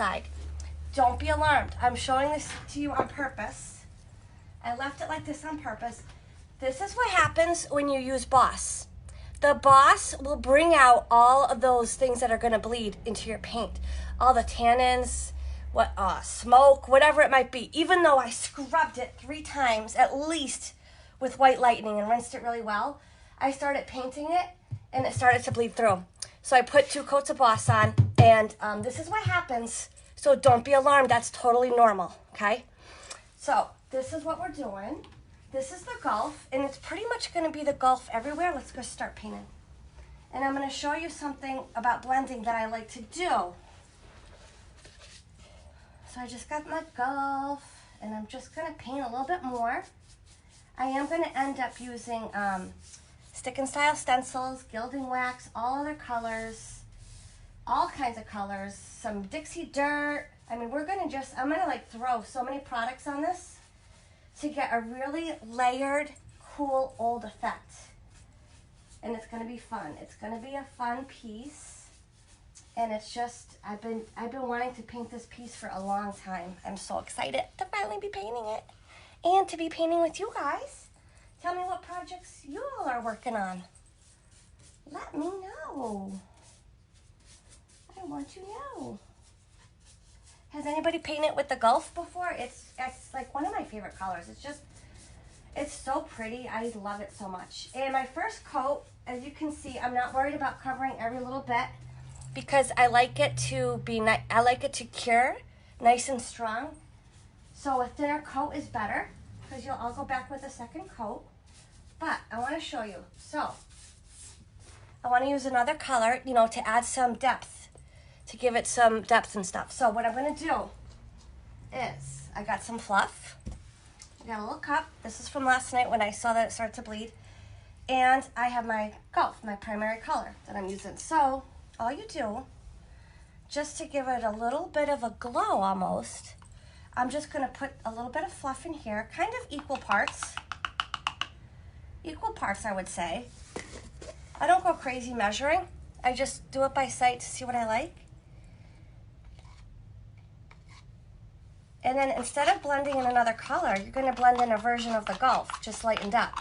side. Don't be alarmed. I'm showing this to you on purpose. I left it like this on purpose. This is what happens when you use Boss. The Boss will bring out all of those things that are going to bleed into your paint. All the tannins, smoke, whatever it might be. Even though I scrubbed it 3 times at least with White Lightning and rinsed it really well, I started painting it and it started to bleed through. So I put 2 coats of Boss on, and this is what happens. So don't be alarmed. That's totally normal, okay? So this is what we're doing. This is the Gulf, and it's pretty much going to be the Gulf everywhere. Let's go start painting. And I'm going to show you something about blending that I like to do. So I just got my Gulf, and I'm just going to paint a little bit more. I am going to end up using Stick and Style stencils, gilding wax, all other colors, all kinds of colors, some Dixie dirt. I mean, I'm going to like throw so many products on this to get a really layered, cool, old effect. And it's going to be fun. It's going to be a fun piece. And it's just, I've been wanting to paint this piece for a long time. I'm so excited to finally be painting it and to be painting with you guys. Tell me what projects you all are working on. Let me know. I want to know. Has anybody painted with the Gulf before? It's like one of my favorite colors. It's so pretty. I love it so much. And my first coat, as you can see, I'm not worried about covering every little bit because I like it to be I like it to cure nice and strong. So a thinner coat is better because I'll go back with a second coat. But I want to show you. So I want to use another color, to add some depth. To give it some depth and stuff. So what I'm going to do is I got some fluff. I got a little cup. This is from last night when I saw that it started to bleed. And I have my Gulf, my primary color that I'm using. So all you do, just to give it a little bit of a glow almost, I'm just going to put a little bit of fluff in here, kind of equal parts. Equal parts, I would say. I don't go crazy measuring. I just do it by sight to see what I like. And then instead of blending in another color, you're going to blend in a version of the Gulf, just lightened up.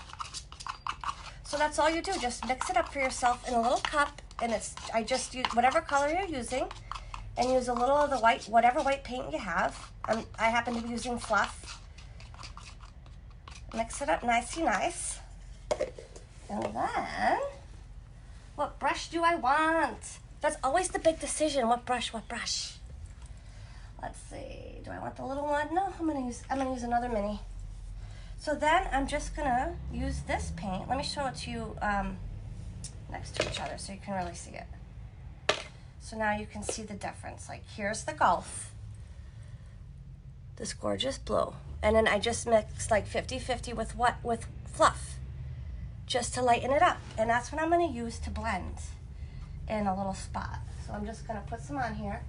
So that's all you do. Just mix it up for yourself in a little cup, and I just use whatever color you're using, and use a little of the white, whatever white paint you have. I happen to be using fluff. Mix it up nicey nice. And then, what brush do I want? That's always the big decision. What brush? What brush? Let's see. Do I want the little one? No, I'm gonna use another mini. So then I'm just gonna use this paint. Let me show it to you next to each other so you can really see it. So now you can see the difference. Like here's the Gulf, this gorgeous blue, and then I just mixed like 50-50 with fluff, just to lighten it up. And that's what I'm gonna use to blend in a little spot. So I'm just gonna put some on here.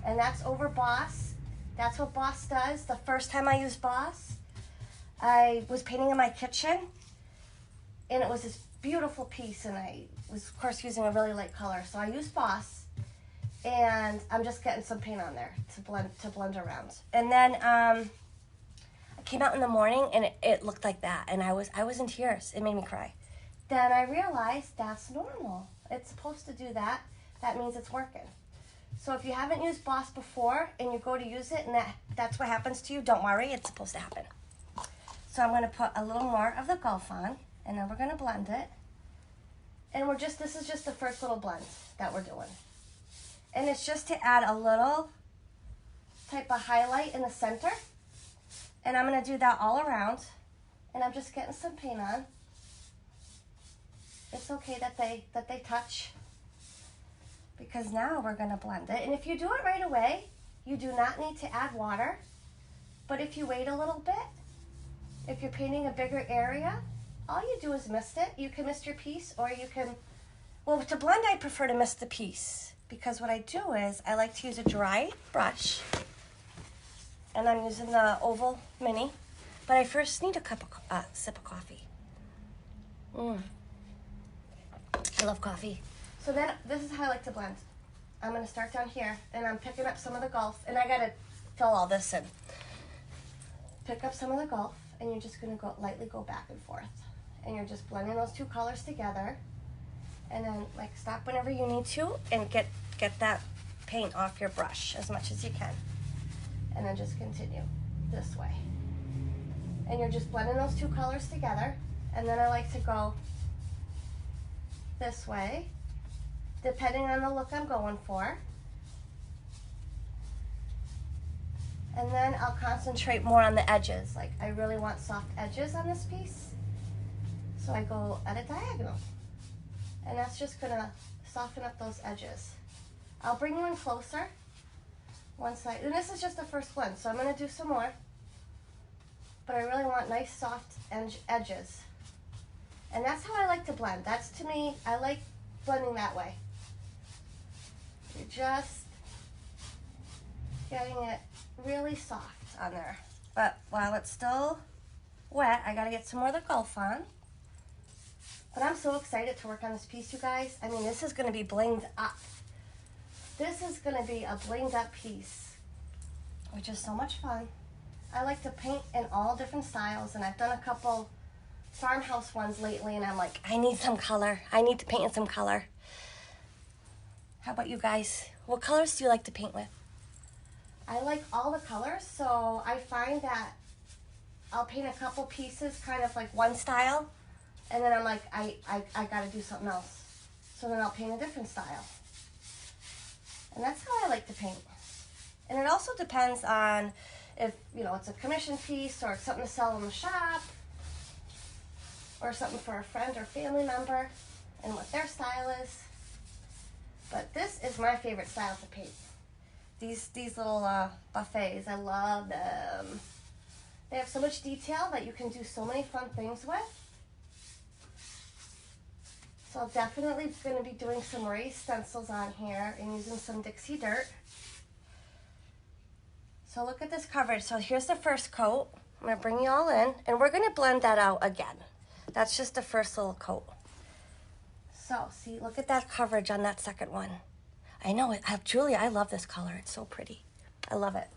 And that's over Boss. That's what Boss does. The first time I used Boss, I was painting in my kitchen, and it was this beautiful piece, and I was, of course, using a really light color. So I used Boss, and I'm just getting some paint on there to blend around. And then I came out in the morning, and it looked like that, and I was in tears. It made me cry. Then I realized that's normal. It's supposed to do that. That means it's working. So if you haven't used Boss before and you go to use it and that's what happens to you, don't worry, it's supposed to happen. So I'm going to put a little more of the Gulf on, and then we're going to blend it. And this is just the first little blend that we're doing. And it's just to add a little type of highlight in the center. And I'm going to do that all around. And I'm just getting some paint on. It's okay that they touch, because now we're going to blend it. And if you do it right away, you do not need to add water. But if you wait a little bit, if you're painting a bigger area, all you do is mist it. You can mist your piece, or you can, well, to blend, I prefer to mist the piece, because what I do is I like to use a dry brush, and I'm using the oval mini, but I first need a sip of coffee. I love coffee. So then this is how I like to blend. I'm going to start down here, and I'm picking up some of the Gulf, and I got to fill all this in. Pick up some of the Gulf, and you're just going to lightly go back and forth. And you're just blending those two colors together, and then like stop whenever you need to and get that paint off your brush as much as you can. And then just continue this way. And you're just blending those two colors together, and then I like to go this way, depending on the look I'm going for. And then I'll concentrate more on the edges. Like I really want soft edges on this piece. So I go at a diagonal. And that's just gonna soften up those edges. I'll bring you in closer once and this is just the first blend, so I'm gonna do some more. But I really want nice soft edges. And that's how I like to blend. That's, to me, I like blending that way. You're just getting it really soft on there. But while it's still wet, I gotta get some more of the Gulf on. But I'm so excited to work on this piece, you guys. I mean, this is gonna be blinged up. This is gonna be a blinged up piece, which is so much fun. I like to paint in all different styles, and I've done a couple farmhouse ones lately, and I'm like, I need some color. I need to paint in some color. How about you guys? What colors do you like to paint with? I like all the colors, so I find that I'll paint a couple pieces kind of like one style, and then I'm like, I gotta do something else. So then I'll paint a different style. And that's how I like to paint. And it also depends on if, you know, it's a commission piece or it's something to sell in the shop or something for a friend or family member and what their style is. But this is my favorite style to paint. These little buffets, I love them. They have so much detail that you can do so many fun things with. So I'm definitely going to be doing some raised stencils on here and using some Dixie Dirt. So look at this coverage. So here's the first coat. I'm going to bring you all in, and we're going to blend that out again. That's just the first little coat. So see, look at that coverage on that second one. I know it. Julia, I love this color. It's so pretty. I love it.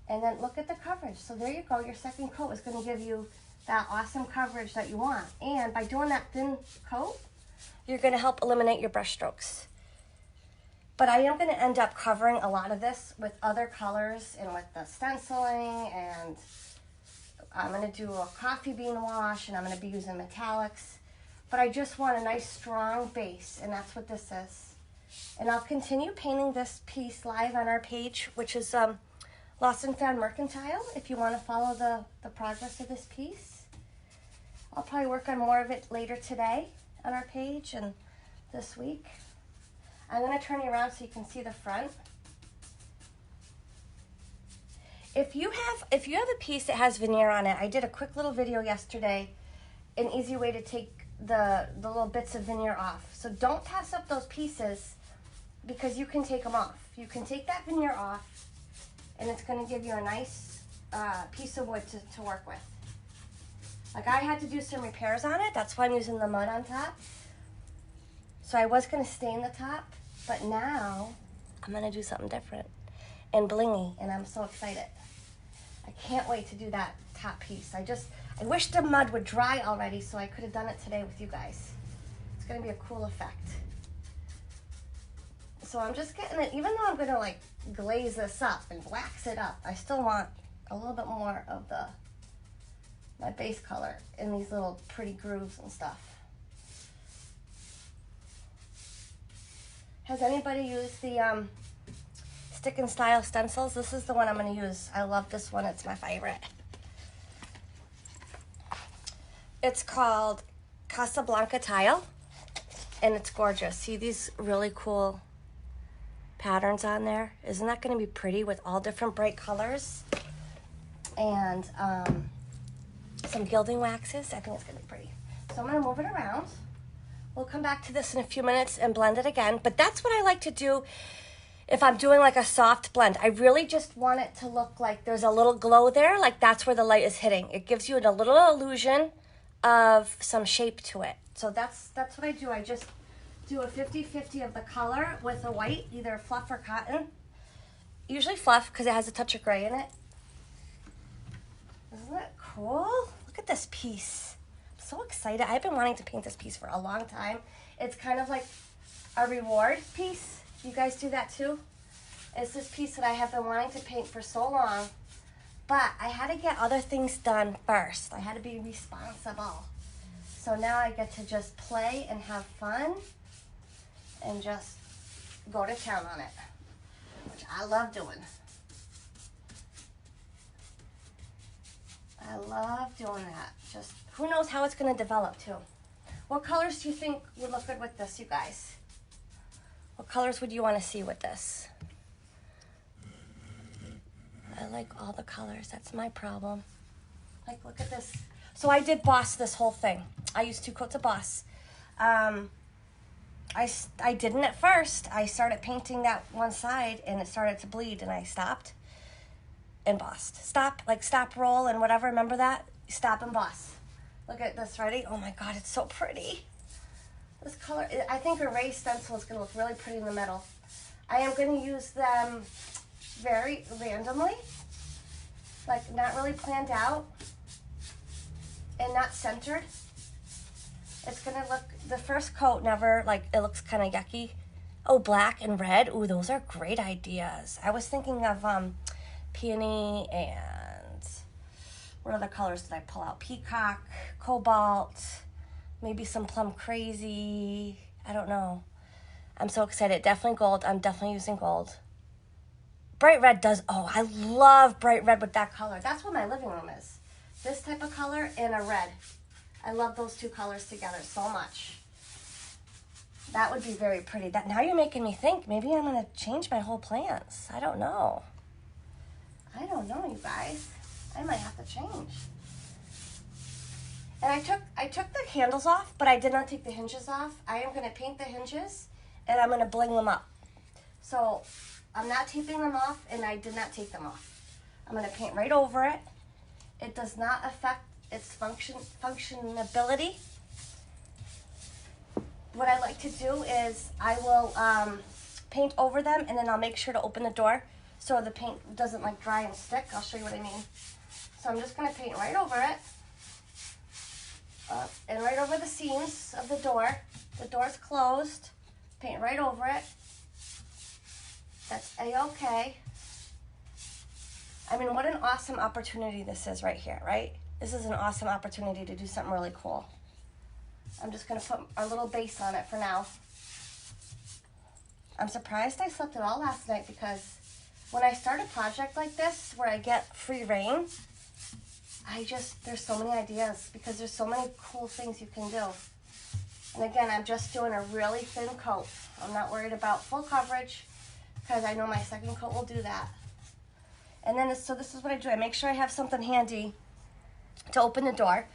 And then look at the coverage. So there you go. Your second coat is going to give you that awesome coverage that you want. And by doing that thin coat, you're going to help eliminate your brush strokes. But I am going to end up covering a lot of this with other colors and with the stenciling, and I'm going to do a coffee bean wash, and I'm going to be using metallics. But I just want a nice strong base, and that's what this is. And I'll continue painting this piece live on our page, which is Lost and Found Mercantile, if you want to follow the progress of this piece. I'll probably work on more of it later today on our page and this week. I'm going to turn you around so you can see the front. If you have a piece that has veneer on it, I did a quick little video yesterday, an easy way to take the little bits of veneer off. So don't pass up those pieces because you can take them off. You can take that veneer off, and it's going to give you a nice piece of wood to work with. Like I had to do some repairs on it. That's why I'm using the mud on top. So I was going to stain the top, but now I'm going to do something different and blingy, and I'm so excited. I can't wait to do that top piece. I wish the mud would dry already so I could have done it today with you guys. It's going to be a cool effect. So I'm just getting it, even though I'm going to like glaze this up and wax it up, I still want a little bit more of my base color in these little pretty grooves and stuff. Has anybody used the Stick and Style stencils? This is the one I'm going to use. I love this one. It's my favorite. It's called Casablanca Tile, and it's gorgeous. See these really cool patterns on there? Isn't that going to be pretty with all different bright colors? And some gilding waxes. I think it's going to be pretty. So I'm going to move it around. We'll come back to this in a few minutes and blend it again. But that's what I like to do if I'm doing like a soft blend. I really just want it to look like there's a little glow there, like that's where the light is hitting. It gives you a little illusion of some shape to it. So that's what I do. I just do a 50-50 of the color with the white, either fluff or cotton. Usually fluff because it has a touch of gray in it. Isn't that cool? Look at this piece. I'm so excited. I've been wanting to paint this piece for a long time. It's kind of like a reward piece. You guys do that too? It's this piece that I have been wanting to paint for so long, but I had to get other things done first. I had to be responsible. So now I get to just play and have fun and just go to town on it, which I love doing. I love doing that. Just who knows how it's going to develop too. What colors do you think would look good with this, you guys? What colors would you want to see with this? I like all the colors. That's my problem. Like, look at this. So I did Boss this whole thing. I used 2 coats of Boss. I didn't at first. I started painting that one side and it started to bleed and I stopped and bossed. Stop, roll and whatever. Remember that? Stop and boss. Look at this, ready? Oh my God, it's so pretty. This color, I think Erase Stencil is going to look really pretty in the middle. I am going to use them very randomly, like not really planned out and not centered. It's going to look, the first coat never, like, it looks kind of yucky. Oh, black and red. Ooh, those are great ideas. I was thinking of peony and what other colors did I pull out? Peacock, cobalt, maybe some plum crazy. I don't know. I'm so excited. Definitely gold. I'm definitely using gold. Bright red does, oh, I love bright red with that color. That's what my living room is. This type of color and a red. I love those 2 colors together so much. That would be very pretty. That now you're making me think maybe I'm going to change my whole plans. I don't know. I don't know, you guys. I might have to change. And I took the handles off, but I did not take the hinges off. I am going to paint the hinges and I'm going to bling them up. So I'm not taping them off and I did not take them off. I'm going to paint right over it. It does not affect its functionability. What I like to do is I will paint over them and then I'll make sure to open the door so the paint doesn't like dry and stick. I'll show you what I mean. So I'm just going to paint right over it and right over the seams of the door. The door's closed. Paint right over it. That's A-okay. I mean, what an awesome opportunity this is right here, right? This is an awesome opportunity to do something really cool. I'm just going to put a little base on it for now. I'm surprised I slept at all last night because when I start a project like this where I get free reign, there's so many ideas because there's so many cool things you can do. And again, I'm just doing a really thin coat. I'm not worried about full coverage because I know my second coat will do that. And then, so this is what I do. I make sure I have something handy to open the door,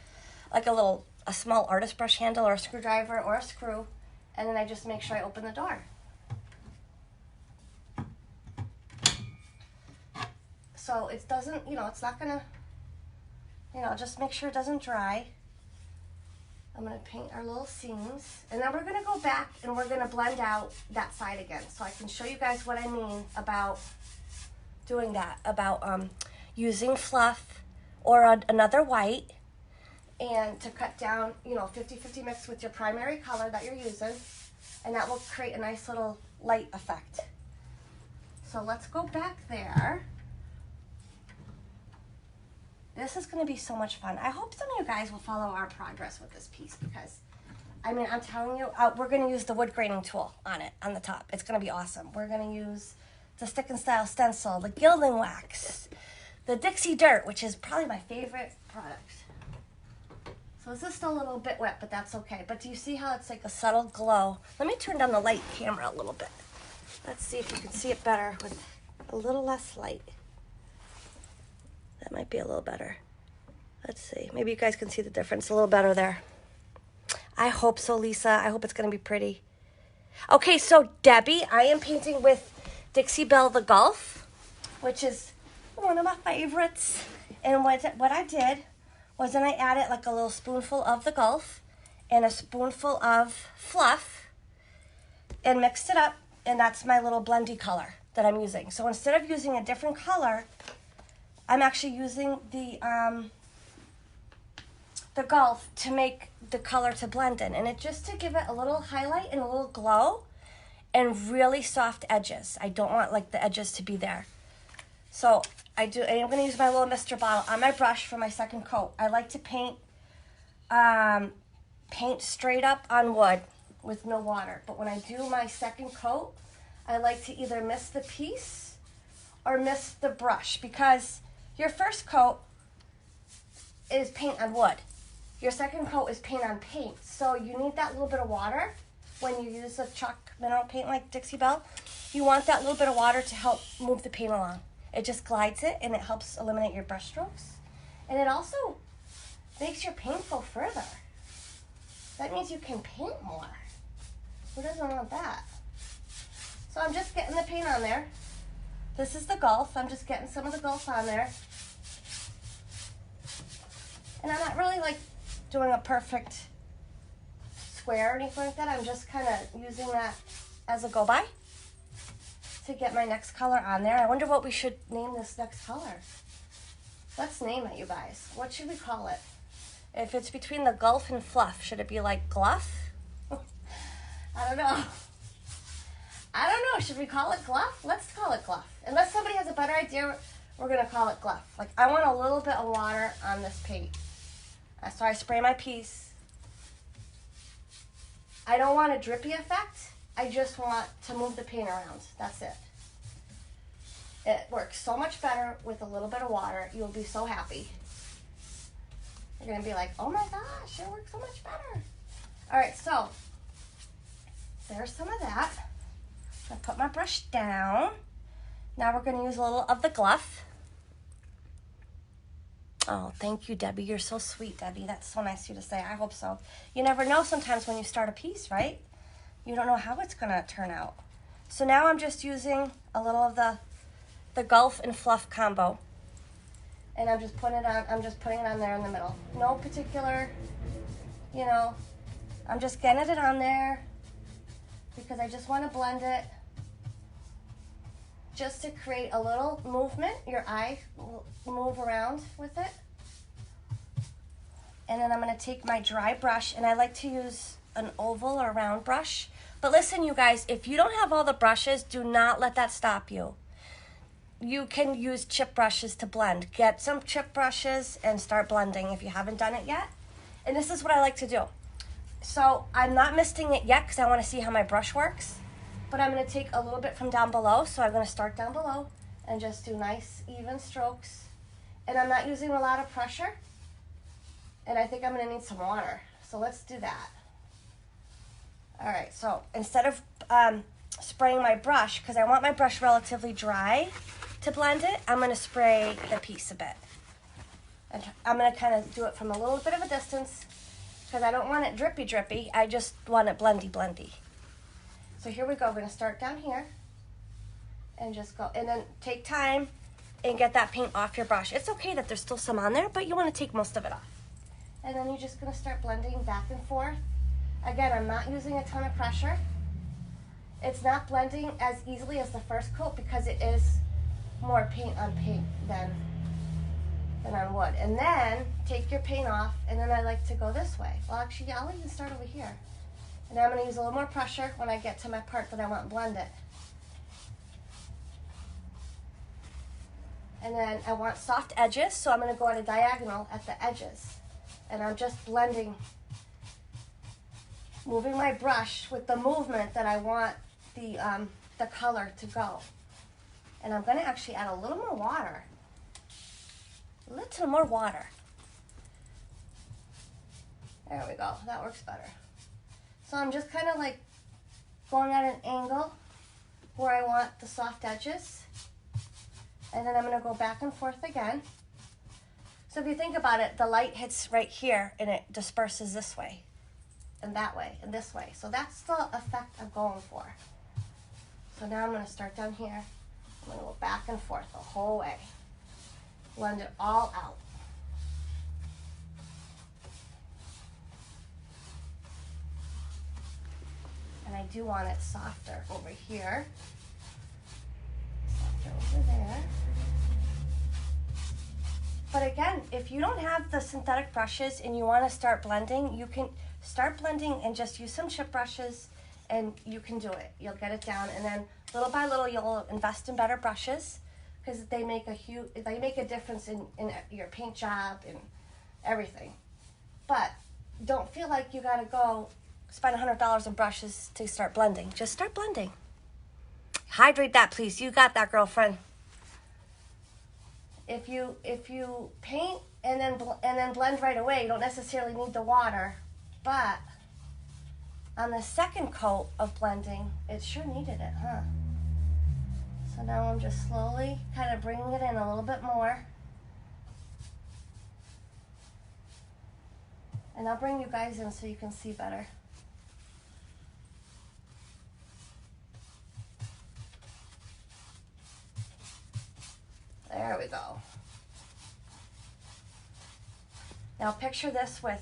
like a small artist brush handle or a screwdriver or a screw, and then I just make sure I open the door. So it doesn't, it's not gonna, just make sure it doesn't dry. I'm gonna paint our little seams, and then we're gonna go back and we're gonna blend out that side again, so I can show you guys what I mean about doing that, about using fluff or another white, and to cut down, 50-50 mix with your primary color that you're using, and that will create a nice little light effect. So let's go back there. This is going to be so much fun. I hope some of you guys will follow our progress with this piece because, I mean, I'm telling you, we're going to use the wood graining tool on it, on the top. It's going to be awesome. We're going to use the Stick and Style stencil, the gilding wax, the Dixie Dirt, which is probably my favorite product. So it's just a little bit wet, but that's okay. But do you see how it's like a subtle glow? Let me turn down the light camera a little bit. Let's see if you can see it better with a little less light. That might be a little better. Let's see. Maybe you guys can see the difference a little better there. I hope so, Lisa. I hope it's going to be pretty. Okay, so Debbie, I am painting with Dixie Belle the Gulf, which is one of my favorites. And what I did was then I added like a little spoonful of the Gulf and a spoonful of fluff. and mixed it up, and that's my little blendy color that I'm using. So instead of using a different color, I'm actually using the Gulf to make the color to blend in, and it just to give it a little highlight and a little glow and really soft edges. I don't want like the edges to be there. So I am going to use my little Mr. Bottle on my brush for my second coat. I like to paint straight up on wood with no water. But when I do my second coat, I like to either miss the piece or miss the brush, because your first coat is paint on wood. Your second coat is paint on paint. So you need that little bit of water when you use a chalk mineral paint like Dixie Belle. You want that little bit of water to help move the paint along. It just glides it, and it helps eliminate your brush strokes. And it also makes your paint go further. That means you can paint more. Who doesn't want that? So I'm just getting the paint on there. This is the Gulf. I'm just getting some of the Gulf on there. And I'm not really like doing a perfect square or anything like that. I'm just kind of using that as a go-by to get my next color on there. I wonder what we should name this next color. Let's name it, you guys. What should we call it? If it's between the Gulf and Fluff, should it be like Gluff? I don't know. I don't know. Should we call it Gluff? Let's call it Gluff. Unless somebody has a better idea, we're going to call it Gluff. Like, I want a little bit of water on this paint. So I spray my piece. I don't want a drippy effect. I just want to move the paint around. That's it. It works so much better with a little bit of water. You'll be so happy. You're going to be like, oh my gosh, it works so much better. All right, so there's some of that. I put my brush down. Now we're going to use a little of the Gluff. Oh, thank you, Debbie. You're so sweet, Debbie. That's so nice of you to say. I hope so. You never know sometimes when you start a piece, right? You don't know how it's going to turn out. So now I'm just using a little of the Gulf and Fluff combo. And I'm just putting it on. I'm just putting it on there in the middle. No particular, you know, I'm just getting it on there because I just want to blend it just to create a little movement. Your eye will move around with it. And then I'm going to take my dry brush, and I like to use an oval or round brush. But listen, you guys, if you don't have all the brushes, do not let that stop you. You can use chip brushes to blend. Get some chip brushes and start blending if you haven't done it yet. And this is what I like to do. So I'm not misting it yet because I want to see how my brush works. But I'm going to take a little bit from down below. So I'm going to start down below and just do nice, even strokes. And I'm not using a lot of pressure. And I think I'm going to need some water. So let's do that. All right, so instead of spraying my brush, because I want my brush relatively dry to blend it, I'm going to spray the piece a bit. And I'm going to kind of do it from a little bit of a distance because I don't want it drippy drippy. I just want it blendy blendy. So here we go. We're going to start down here and just go. And then take time and get that paint off your brush. It's okay that there's still some on there, but you want to take most of it off. And then you're just going to start blending back and forth. Again, I'm not using a ton of pressure. It's not blending as easily as the first coat because it is more paint on paint than on wood. And then take your paint off, and then I like to go this way. Well, actually, I'll even start over here. And I'm going to use a little more pressure when I get to my part that I want blended. And then I want soft edges, so I'm going to go at a diagonal at the edges. And I'm just blending, moving my brush with the movement that I want the color to go. And I'm going to actually add a little more water. A little more water. There we go. That works better. So I'm just kind of like going at an angle where I want the soft edges. And then I'm going to go back and forth again. So if you think about it, the light hits right here and it disperses this way and that way and this way. So that's the effect I'm going for. So now I'm going to start down here. I'm going to go back and forth the whole way. Blend it all out. And I I do want it softer over here. Softer over there. But again, if you don't have the synthetic brushes and you want to start blending, you can start blending and just use some chip brushes and you can do it. You'll get it down, and then little by little you'll invest in better brushes because they make a difference in your paint job and everything. But don't feel like you gotta go spend $100 on brushes to start blending. Just start blending. Hydrate that, please. You got that, girlfriend. If you paint and then blend right away, you don't necessarily need the water, but on the second coat of blending, it sure needed it, huh? So now I'm just slowly kind of bringing it in a little bit more. And I'll bring you guys in so you can see better. There we go. Now picture this with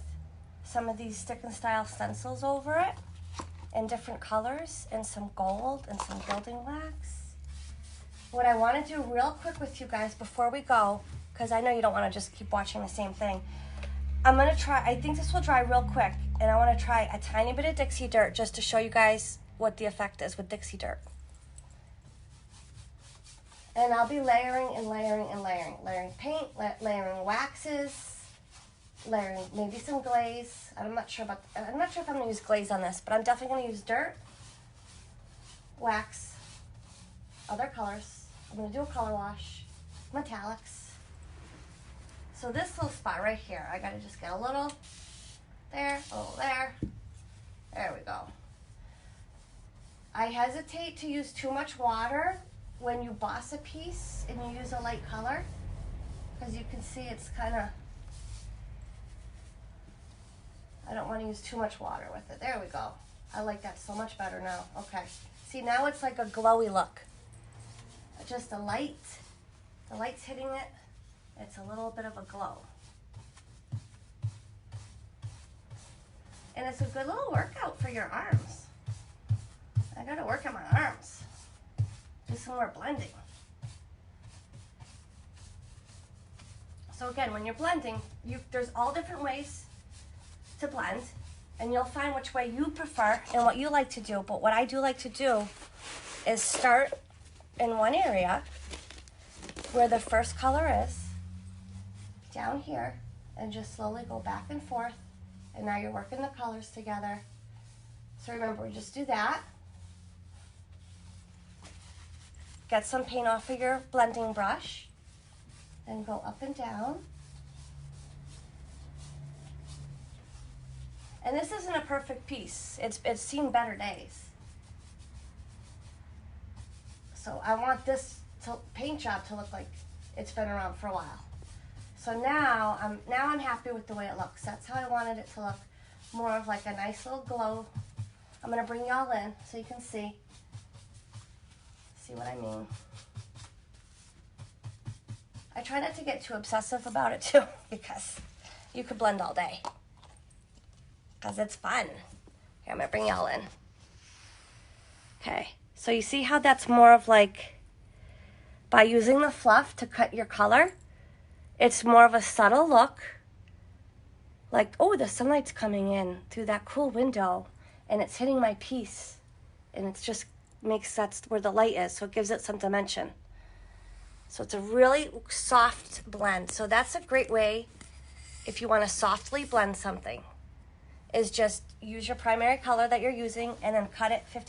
some of these Stick and Style stencils over it in different colors and some gold and some gilding wax. What I want to do real quick with you guys before we go, because I know you don't want to just keep watching the same thing, I'm going to try, I think this will dry real quick, and I want to try a tiny bit of Dixie Dirt just to show you guys what the effect is with Dixie Dirt. And I'll be layering and layering and layering. Layering paint, layering waxes, layering maybe some glaze. I'm not sure if I'm going to use glaze on this, but I'm definitely going to use dirt, wax, other colors. I'm going to do a color wash, metallics. So this little spot right here, I got to just get a little there, a little there. There we go. I hesitate to use too much water when you boss a piece and you use a light color, because you can see it's kind of, I don't want to use too much water with it. There we go. I like that so much better now. Okay. See, now it's like a glowy look. Just the light's hitting it. It's a little bit of a glow. And it's a good little workout for your arms. I gotta work on my arms. Do some more blending. So again, when you're blending, there's all different ways to blend, and you'll find which way you prefer and what you like to do. But what I do like to do is start in one area where the first color is, down here, and just slowly go back and forth. And now you're working the colors together. So remember, we just do that. Get some paint off of your blending brush, then go up and down. And this isn't a perfect piece. It's seen better days. So I want this paint job to look like it's been around for a while. So now I'm happy with the way it looks. That's how I wanted it to look. More of like a nice little glow. I'm gonna bring y'all in so you can see what I mean. I try not to get too obsessive about it too, because you could blend all day. Because it's fun. Here, I'm gonna bring y'all in. Okay, so you see how that's more of like, by using the fluff to cut your color, it's more of a subtle look. Like, oh, the sunlight's coming in through that cool window and it's hitting my piece. And it's just makes that where the light is, so it gives it some dimension. So it's a really soft blend. So that's a great way if you want to softly blend something, is just use your primary color that you're using and then cut it 50